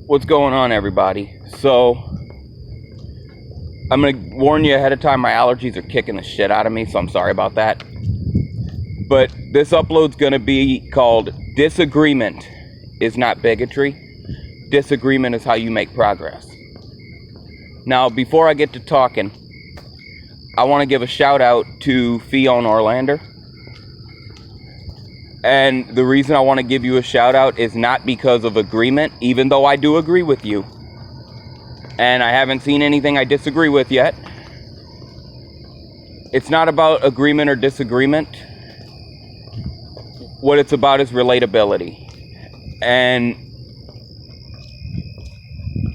What's going on, everybody? So, I'm going to warn you ahead of time, my allergies are kicking the shit out of me, so I'm sorry about that. But this upload's going to be called Disagreement is Not Bigotry. Disagreement is how you make progress. Now, before I get to talking, I want to give a shout out to Fiona Orlander. And the reason I want to give you a shout out is not because of agreement, even though I do agree with you. And I haven't seen anything I disagree with yet. It's not about agreement or disagreement. What it's about is relatability. And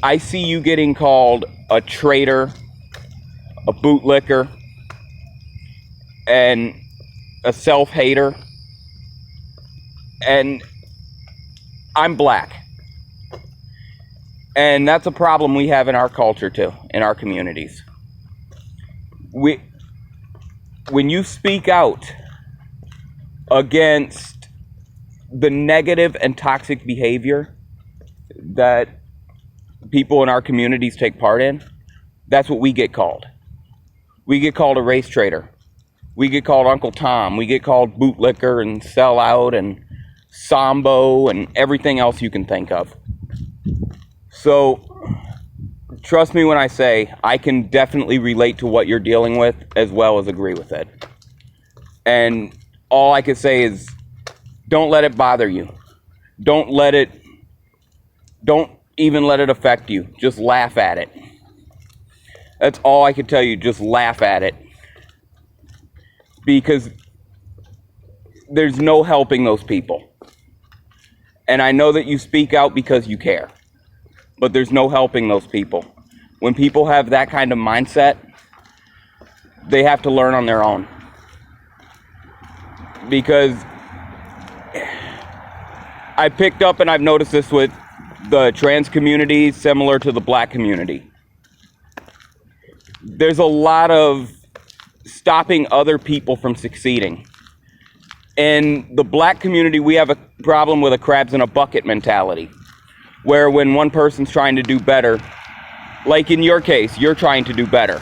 I see you getting called a traitor, a bootlicker, and a self-hater. And I'm black. And that's a problem we have in our culture too, in our communities. When you speak out against the negative and toxic behavior that people in our communities take part in, that's what we get called. We get called a race traitor. We get called Uncle Tom. We get called bootlicker and sellout and Sambo and everything else you can think of. So, trust me when I say I can definitely relate to what you're dealing with as well as agree with it. And all I can say is, don't let it bother you. Don't even let it affect you. Just laugh at it. That's all I can tell you, just laugh at it. Because there's no helping those people. And I know that you speak out because you care. But there's no helping those people. When people have that kind of mindset, they have to learn on their own. Because I picked up and I've noticed this with the trans community, similar to the black community. There's a lot of stopping other people from succeeding. In the black community, we have a problem with a crabs in a bucket mentality, where when one person's trying to do better, like in your case, you're trying to do better.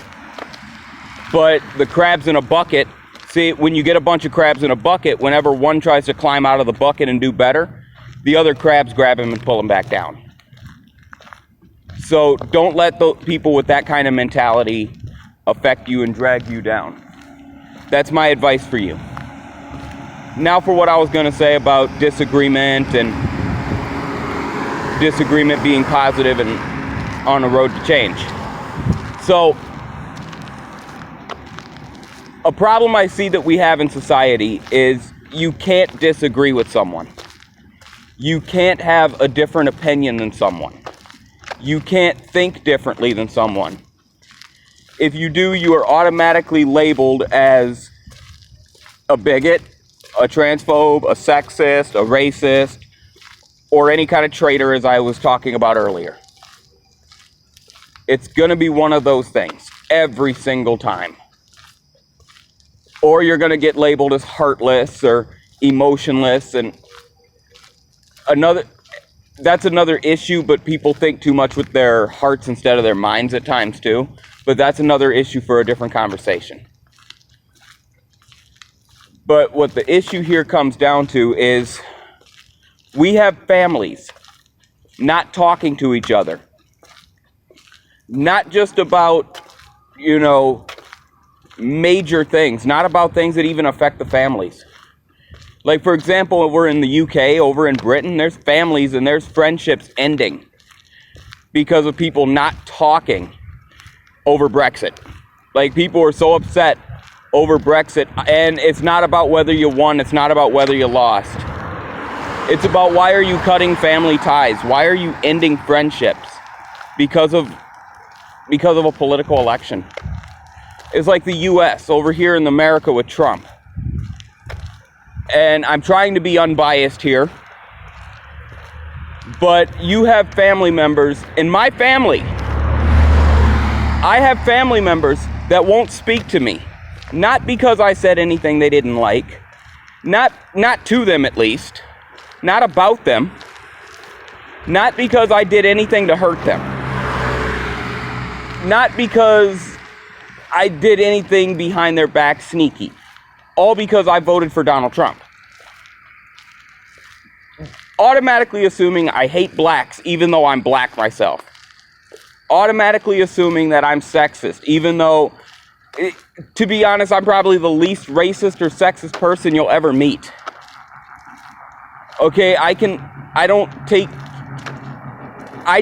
But the crabs in a bucket, see, when you get a bunch of crabs in a bucket, whenever one tries to climb out of the bucket and do better, the other crabs grab him and pull him back down. So don't let the people with that kind of mentality affect you and drag you down. That's my advice for you. Now for what I was going to say about disagreement and disagreement being positive and on a road to change. So, a problem I see that we have in society is you can't disagree with someone. You can't have a different opinion than someone. You can't think differently than someone. If you do, you are automatically labeled as a bigot, a transphobe, a sexist, a racist, or any kind of traitor, as I was talking about earlier. It's going to be one of those things every single time. Or you're going to get labeled as heartless or emotionless, and that's another issue, but people think too much with their hearts instead of their minds at times too. But that's another issue for a different conversation. But what the issue here comes down to is we have families not talking to each other. Not just about, major things. Not about things that even affect the families. Like, for example, we're in the UK, over in Britain, there's families and there's friendships ending because of people not talking over Brexit. Like, people are so upset over Brexit, and it's not about whether you won, it's not about whether you lost. It's about, why are you cutting family ties? Why are you ending friendships because of a political election? It's like the US over here in America with Trump. And I'm trying to be unbiased here, but you have family members in my family. I have family members that won't speak to me. Not because I said anything they didn't like. Not to them, at least. Not about them. Not because I did anything to hurt them. Not because I did anything behind their back sneaky. All because I voted for Donald Trump. Automatically assuming I hate blacks, even though I'm black myself. Automatically assuming that I'm sexist, even though, to be honest, I'm probably the least racist or sexist person you'll ever meet. Okay, I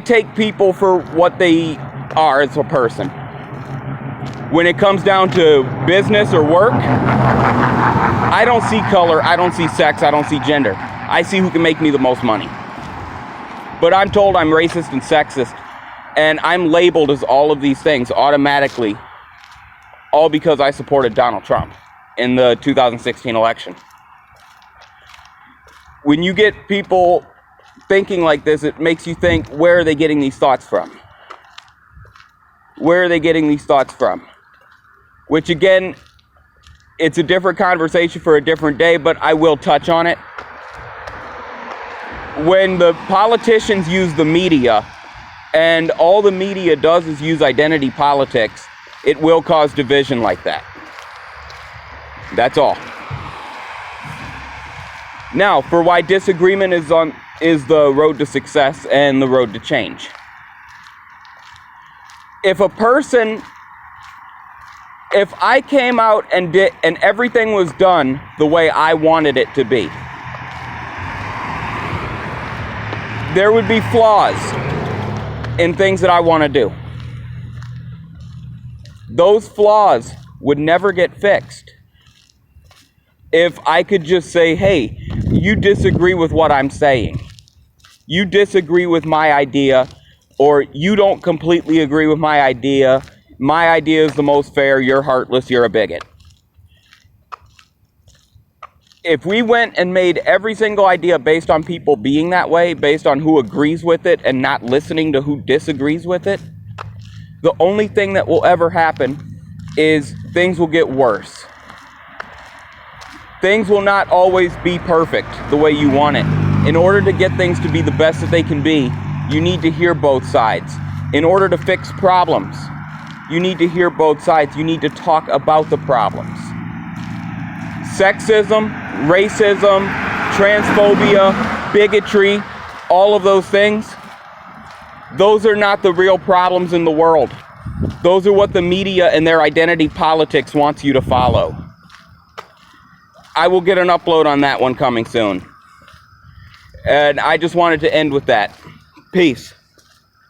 take people for what they are as a person. When it comes down to business or work, I don't see color, I don't see sex, I don't see gender. I see who can make me the most money. But I'm told I'm racist and sexist, and I'm labeled as all of these things automatically, all because I supported Donald Trump in the 2016 election. When you get people thinking like this, it makes you think, where are they getting these thoughts from? Where are they getting these thoughts from? Which again, it's a different conversation for a different day, but I will touch on it. When the politicians use the media, and all the media does is use identity politics, it will cause division like that. That's all. Now, for why disagreement is the road to success and the road to change. If I came out and everything was done the way I wanted it to be, there would be flaws in things that I want to do. Those flaws would never get fixed if I could just say, hey, you disagree with what I'm saying. You disagree with my idea, or you don't completely agree with my idea. My idea is the most fair. You're heartless. You're a bigot. If we went and made every single idea based on people being that way, based on who agrees with it and not listening to who disagrees with it, the only thing that will ever happen is things will get worse. Things will not always be perfect the way you want it. In order to get things to be the best that they can be, you need to hear both sides. In order to fix problems, you need to hear both sides. You need to talk about the problems. Sexism, racism, transphobia, bigotry, all of those things, those are not the real problems in the world. Those are what the media and their identity politics wants you to follow. I will get an upload on that one coming soon. And I just wanted to end with that. Peace.